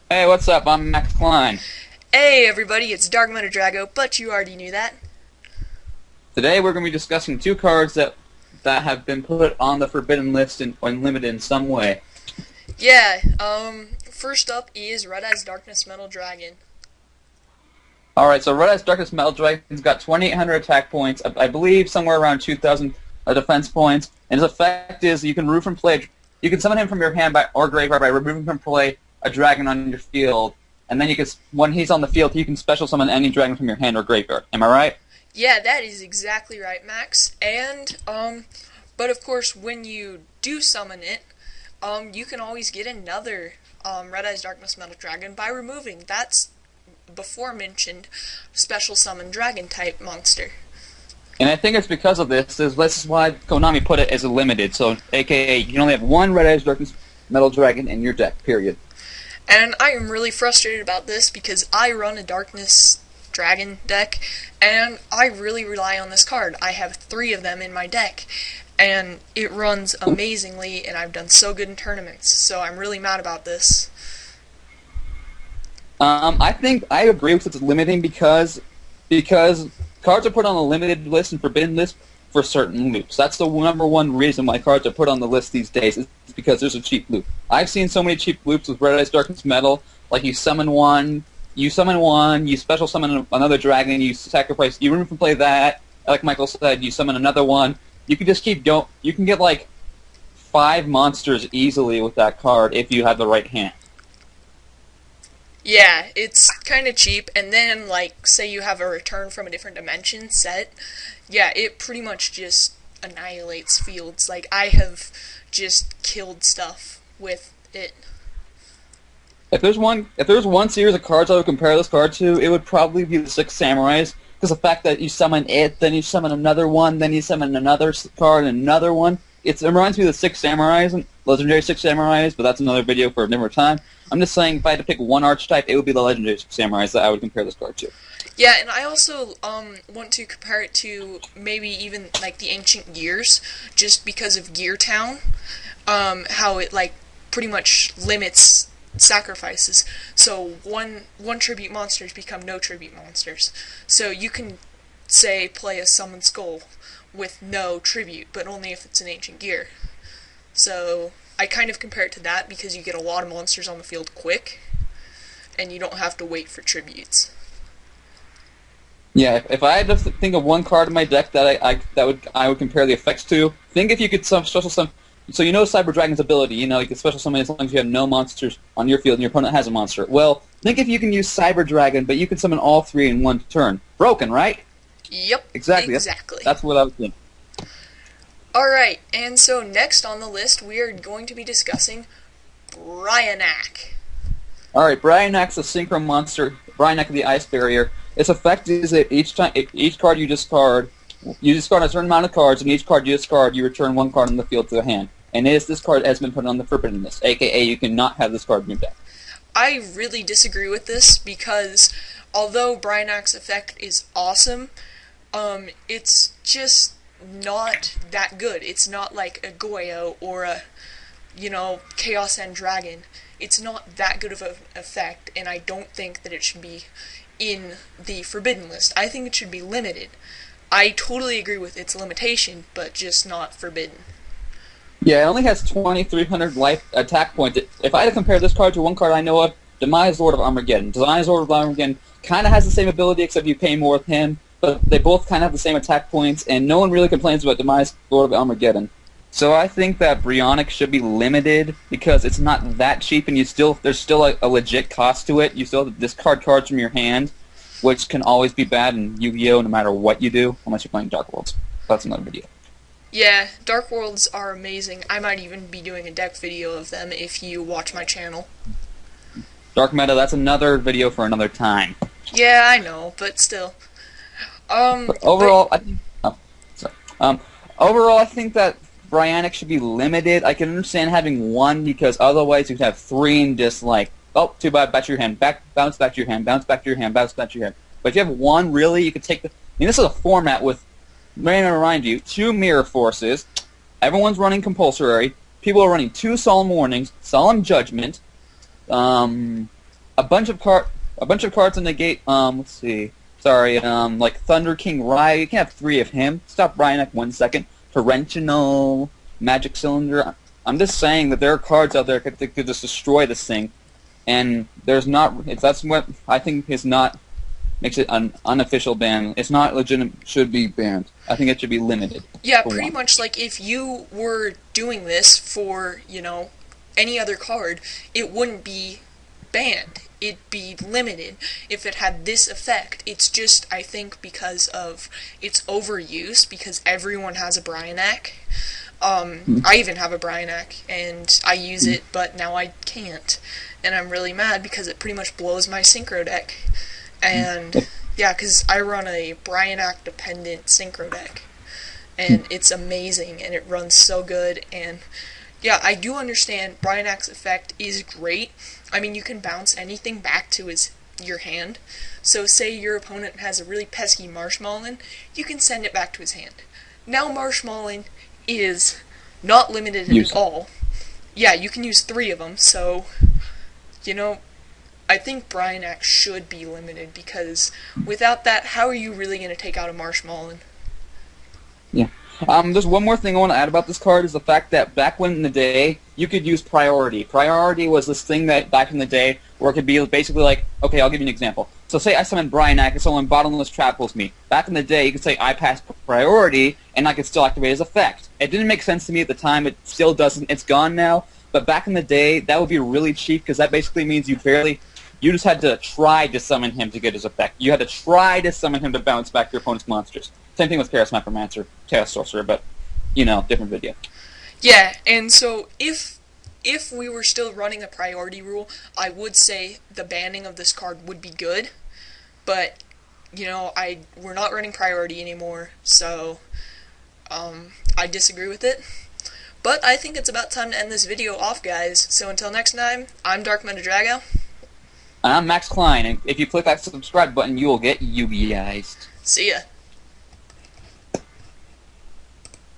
Hey, what's up? I'm Max Klein. Hey everybody, it's Darkmetadrago, but you already knew that. Today we're going to be discussing two cards that have been put on the forbidden list and limited in some way. Yeah, first up is Red Eyes Darkness Metal Dragon. Alright, so Red Eyes Darkness Metal Dragon's got 2,800 attack points, I believe somewhere around 2,000 defense points, and his effect is you can you can summon him from your hand or graveyard by removing from play a dragon on your field, and then when he's on the field, you can special summon any dragon from your hand or graveyard. Am I right? Yeah, that is exactly right, Max. And, but of course, when you do summon it, you can always get another, Red Eyes Darkness Metal Dragon by removing that's before mentioned special summon dragon type monster. And I think it's because of this is why Konami put it as a limited, so aka you can only have one Red Eyes Darkness Metal Dragon in your deck, period. And I am really frustrated about this because I run a Darkness Dragon deck, and I really rely on this card. I have 3 of them in my deck, and it runs amazingly, and I've done so good in tournaments, so I'm really mad about this. I think I agree with its limiting because cards are put on the limited list and forbidden list for certain loops. That's the number one reason why cards are put on the list these days is because there's a cheap loop. I've seen so many cheap loops with Red Eyes Darkness Metal, like you summon one, you special summon another dragon, you remove from play that. Like Michael said, you summon another one. You can just keep going. You can get like 5 monsters easily with that card if you have the right hand. Yeah, it's kind of cheap, and then, like, say you have a return from a different dimension set, yeah, it pretty much just annihilates fields. Like, I have just killed stuff with it. If there's one series of cards I would compare this card to, it would probably be the Six Samurais. Because the fact that you summon it, then you summon another one, then you summon another card and another one. It reminds me of the Six Samurais, and Legendary Six Samurais, but that's another video for a different time. I'm just saying, if I had to pick one archetype, it would be the Legendary Six Samurais that I would compare this card to. Yeah, and I also want to compare it to maybe even like the Ancient Gears, just because of Gear Town, how it like pretty much limits sacrifices. So one tribute monsters become no tribute monsters. So you can say play a Summon Skull with no tribute, but only if it's an Ancient Gear. So I kind of compare it to that because you get a lot of monsters on the field quick, and you don't have to wait for tributes. Yeah, if I had to think of one card in my deck that I would compare the effects to, think if you could special summon. So you know Cyber Dragon's ability, you know, you can special summon as long as you have no monsters on your field and your opponent has a monster. Well, think if you can use Cyber Dragon, but you can summon all 3 in one turn. Broken, right? Yep, Exactly. exactly. That's what I was thinking. Alright, and so next on the list we are going to be discussing Brionac. Alright, Brionac's a Synchro monster, Brionac the Ice Barrier. Its effect is that each card you discard a certain amount of cards, and each card you discard, you return 1 card on the field to the hand. And this card has been put on the forbidden list, aka you cannot have this card in your deck. I really disagree with this because although Brionac's effect is awesome, it's just not that good. It's not like a Goyo or a, Chaos End Dragon. It's not that good of an effect, and I don't think that it should be in the forbidden list. I think it should be limited. I totally agree with its limitation, but just not forbidden. Yeah, it only has 2,300 life attack points. If I had to compare this card to one card I know of, Demise Lord of Armageddon. Demise Lord of Armageddon kind of has the same ability, except you pay more with him, but they both kind of have the same attack points, and no one really complains about Demise Lord of Armageddon. So I think that Brionic should be limited because it's not that cheap, and there's still a legit cost to it. You still have to discard cards from your hand, which can always be bad in Yu-Gi-Oh! No matter what you do, unless you're playing Dark Worlds. That's another video. Yeah, Dark Worlds are amazing. I might even be doing a deck video of them if you watch my channel. Dark Meta, that's another video for another time. Yeah, I know, but still. But overall, overall, I think that Brionac should be limited. I can understand having one because otherwise you'd have 3 and just like, oh, too bad, back to your hand, bounce back to your hand, bounce back to your hand, bounce back to your hand. But if you have one, really, you could take the. I mean, this is a format with. May I remind you, 2 Mirror Forces. Everyone's running Compulsory. People are running 2 Solemn Warnings, Solemn Judgment. a bunch of cards in the gate. Let's see. Sorry, like Thunder King Rye. You can have 3 of him. Stop Brionac 1 second. Torrential, Magic Cylinder. I'm just saying that there are cards out there that could just destroy this thing, and there's not. That's what I think is not makes it an unofficial ban. It's not legitimate. Should be banned. I think it should be limited. Yeah, pretty much like if you were doing this for, you know, any other card, it wouldn't be banned. It'd be limited if it had this effect. It's just, I think, because of its overuse, because everyone has a Brionac. I even have a Brionac, and I use it, but now I can't. And I'm really mad because it pretty much blows my Synchro deck. And, yeah, because I run a Brionac-dependent Synchro deck. And it's amazing, and it runs so good, and yeah, I do understand Brionac's effect is great. I mean, you can bounce anything back to your hand. So say your opponent has a really pesky Marshmallin, you can send it back to his hand. Now Marshmallin is not limited at all. Yeah, you can use 3 of them, so, you know, I think Brionac should be limited, because without that, how are you really going to take out a Marshmallin? Yeah. There's one more thing I want to add about this card is the fact that back when in the day, you could use Priority. Priority was this thing that back in the day where it could be basically like, okay, I'll give you an example. So say I summon Brionac and someone Bottomless Trapples me. Back in the day, you could say I pass Priority and I could still activate his effect. It didn't make sense to me at the time. It still doesn't. It's gone now. But back in the day, that would be really cheap because that basically means you just had to try to summon him to get his effect. You had to try to summon him to bounce back your opponent's monsters. Same thing with Chaos Necromancer, Chaos Sorcerer, but, you know, different video. Yeah, and so if we were still running a priority rule, I would say the banning of this card would be good, but, you know, we're not running priority anymore, so I disagree with it. But I think it's about time to end this video off, guys. So until next time, I'm darkmetadrago. I'm Max Klein, and if you click that subscribe button, you will get UBI'd. See ya.